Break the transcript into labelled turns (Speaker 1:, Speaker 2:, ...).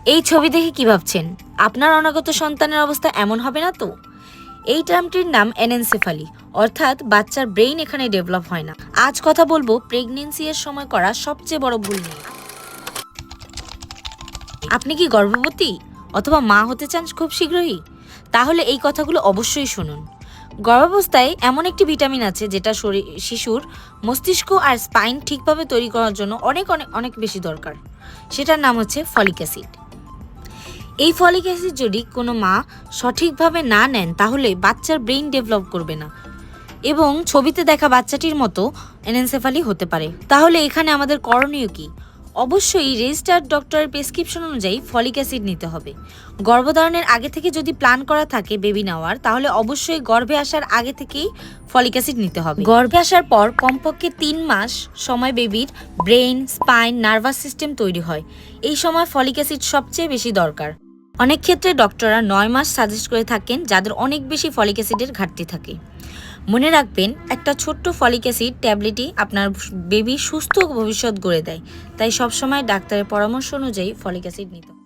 Speaker 1: এই ছবি দেখে কি ভাবছেন? আপনার অনাগত সন্তানের অবস্থা এমন হবে না তো? এই টার্মটির নাম অ্যানেনসেফালি, অর্থাৎ বাচ্চার ব্রেইন এখানে ডেভেলপ হয় না। আজ কথা বলবো প্রেগন্যান্সি এর সময় করা সবচেয়ে বড় ভুল নিয়ে। আপনি কি গর্ভবতী অথবা মা হতে চান খুব শীঘ্রই? তাহলে এই কথাগুলো অবশ্যই শুনুন। গর্ভাবস্থায় এমন একটি ভিটামিন আছে যেটা শিশুর মস্তিষ্ক আর স্পাইন ঠিকভাবে তৈরি করার জন্য অনেক অনেক অনেক বেশি দরকার। সেটার নাম হচ্ছে ফলিক অ্যাসিড। এই ফলিক অ্যাসিড যদি কোনো মা সঠিকভাবে না নেন তাহলে বাচ্চার ব্রেইন ডেভেলপ করবে না এবং ছবিতে দেখা বাচ্চাটির মতো অ্যানেনসেফালি হতে পারে। তাহলে এখানে আমাদের করণীয় কি? অবশ্যই রেজিস্টার্ড ডক্টরের প্রেসক্রিপশন অনুযায়ী ফলিক অ্যাসিড নিতে হবে। গর্ভধারণের আগে থেকে যদি প্ল্যান করা থাকে বেবি নেওয়ার, তাহলে অবশ্যই গর্ভে আসার আগে থেকেই ফলিক অ্যাসিড নিতে হবে। গর্ভে আসার পর কমপক্ষে 3 মাস সময় বেবির ব্রেইন, স্পাইন, নার্ভাস সিস্টেম তৈরি হয়। এই সময় ফলিক অ্যাসিড সবচেয়ে বেশি দরকার। অনেক ক্ষেত্রে ডক্টররা 9 মাস সাজেস্ট করে থাকেন যাদের অনেক বেশি ফলিক অ্যাসিডের ঘাটতি থাকে। মনে রাখবেন, একটা ছোট্ট ফলিক অ্যাসিড ট্যাবলেটই আপনার বেবির সুস্থ ভবিষ্যৎ গড়ে দেয়। তাই সবসময় ডাক্তারের পরামর্শ অনুযায়ী ফলিক অ্যাসিড নিতে হবে।